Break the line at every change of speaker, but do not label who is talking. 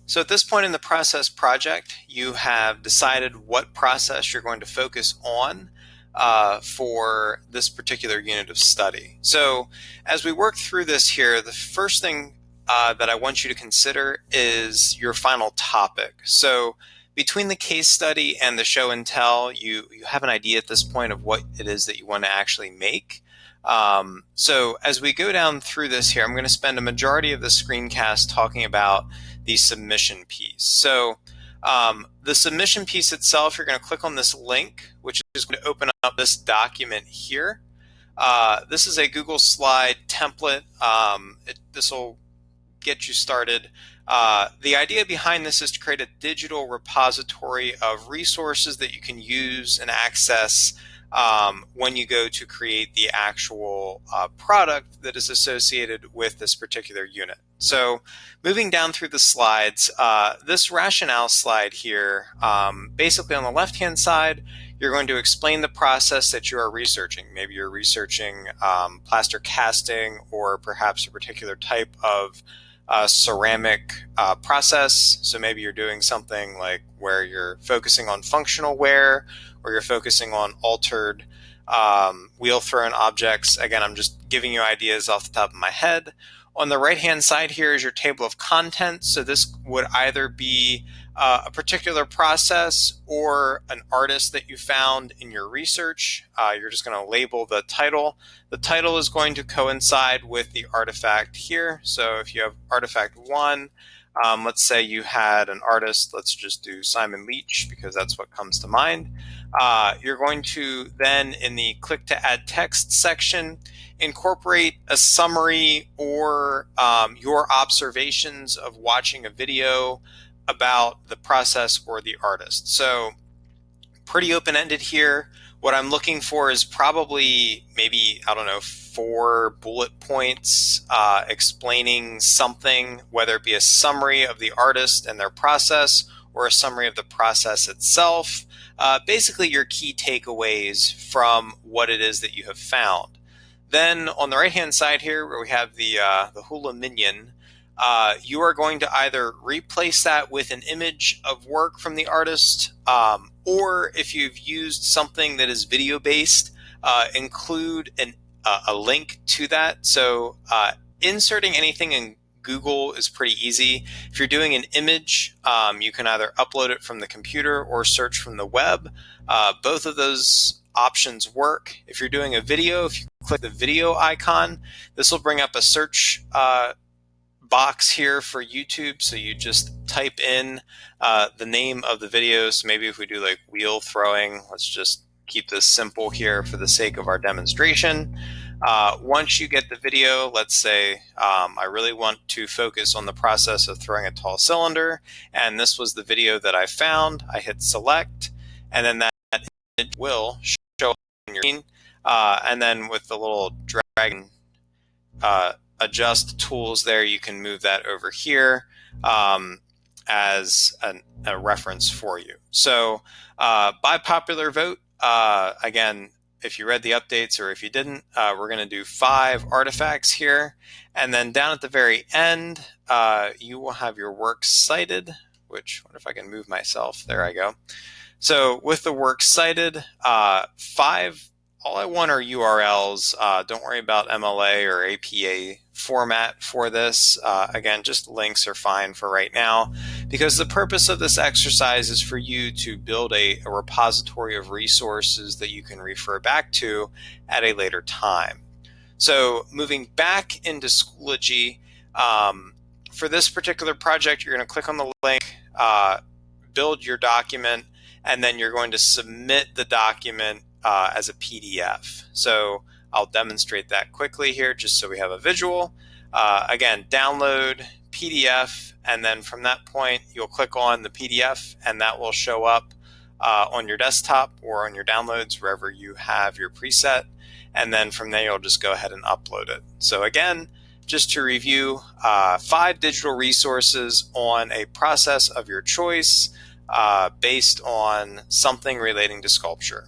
So at this point in the process project, you have decided what process you're going to focus on for this particular unit of study. So as we work through this here, the first thing that I want you to consider is your final topic. So between the case study and the show and tell, you have an idea at this point of what it is that you want to actually make. So as we go down through this here, I'm going to spend a majority of the screencast talking about the submission piece. So the submission piece itself, you're going to click on this link, which is going to open up this document here. This is a Google Slide template. This will get you started. The idea behind this is to create a digital repository of resources that you can use and access when you go to create the actual product that is associated with this particular unit. So moving down through the slides, this rationale slide here, basically on the left-hand side, you're going to explain the process that you are researching. Maybe you're researching plaster casting or perhaps a particular type of ceramic process. So maybe you're doing something like where you're focusing on functional wear, or you're focusing on altered wheel thrown objects. Again, I'm just giving you ideas off the top of my head. On the right-hand side here is your table of contents. So this would either be a particular process or an artist that you found in your research. You're just going to label the title. The title is going to coincide with the artifact here. So if you have artifact 1, let's say you had an artist, let's just do Simon Leach because that's what comes to mind. You're going to then, in the click to add text section, incorporate a summary or your observations of watching a video about the process or the artist. So pretty open-ended here. What I'm looking for is probably maybe, I don't know, 4 bullet points explaining something, whether it be a summary of the artist and their process or a summary of the process itself. Basically your key takeaways from what it is that you have found. Then on the right-hand side here, where we have the hula minion, you are going to either replace that with an image of work from the artist, or if you've used something that is video-based, include a link to that. So inserting anything in Google is pretty easy. If you're doing an image, you can either upload it from the computer or search from the web. Both of those options work. If you're doing a video, if you click the video icon, this will bring up a search box here for YouTube. So you just type in the name of the video. So maybe if we do like wheel throwing, let's just keep this simple here for the sake of our demonstration. Once you get the video, let's say I really want to focus on the process of throwing a tall cylinder, and this was the video that I found. I hit select, and then that image will show up on your screen. And then with the little drag and adjust tools there, you can move that over here as a reference for you. So by popular vote, again, if you read the updates or if you didn't, we're going to do 5 artifacts here. And then down at the very end, you will have your works cited, which, what if I can move myself? There I go. So with the works cited, 5, all I want are URLs. Don't worry about MLA or APA format for this. Again, just links are fine for right now, because the purpose of this exercise is for you to build a repository of resources that you can refer back to at a later time. So moving back into Schoology, for this particular project, you're going to click on the link, build your document, and then you're going to submit the document as a PDF. So I'll demonstrate that quickly here just so we have a visual. Again, download PDF, and then from that point you'll click on the PDF and that will show up on your desktop or on your downloads, wherever you have your preset, and then from there you'll just go ahead and upload it. So again, just to review, 5 digital resources on a process of your choice based on something relating to sculpture.